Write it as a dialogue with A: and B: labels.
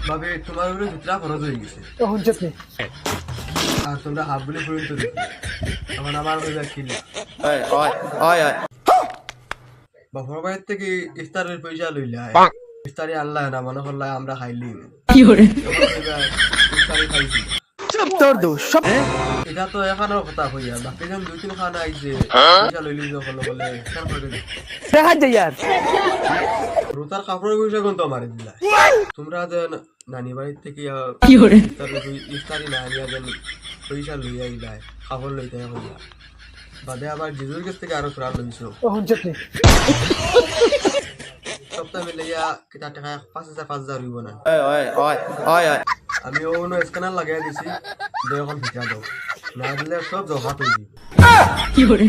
A: ভাবে তোমার উপরে ভিতরা খরচ হয়ে গেছে
B: তখন চেপে
A: আর তোমরা হাফ বলে পর্যন্ত দেখো তখন আমার হয়ে কিনা
C: Oi, oi, oi, oi.
A: বাপর বাড়ির থেকে ইফতারের পয়সা লইলা ইফতারি আনলা না মনে করলা আমরা খাইলি ইফতারি খাইছি
C: চুপ তোর দোষ সব
A: এটা তো এখানেও কথা হইয়া বাকি জন দুই তিন খানা আইছে পয়সা লইলি যখন বলে ইফতার করে দে
C: দেখা যায় यार
A: রোতার কাপড় পয়সা কোন তো আমারে দিলা তোমরা যে নানি বাড়ির থেকে ইফতারি না আনিয়া যেন পয়সা লইয়া ইলাই কাপড় লইতে হইয়া বাদে আবার জিজুর কাছ থেকে আরো ফেরার লইছো
B: তখন চেপে
A: সপ্তাহ মিলাইয়া কিতা টাকা 5,000 হইব না
C: oi, oi, oi, oi, oi.
A: আমি অন্য স্ক্যানার লাগাই দিছি এখন ভিজা দাও না দিলে সব জহাত হয়ে যাবে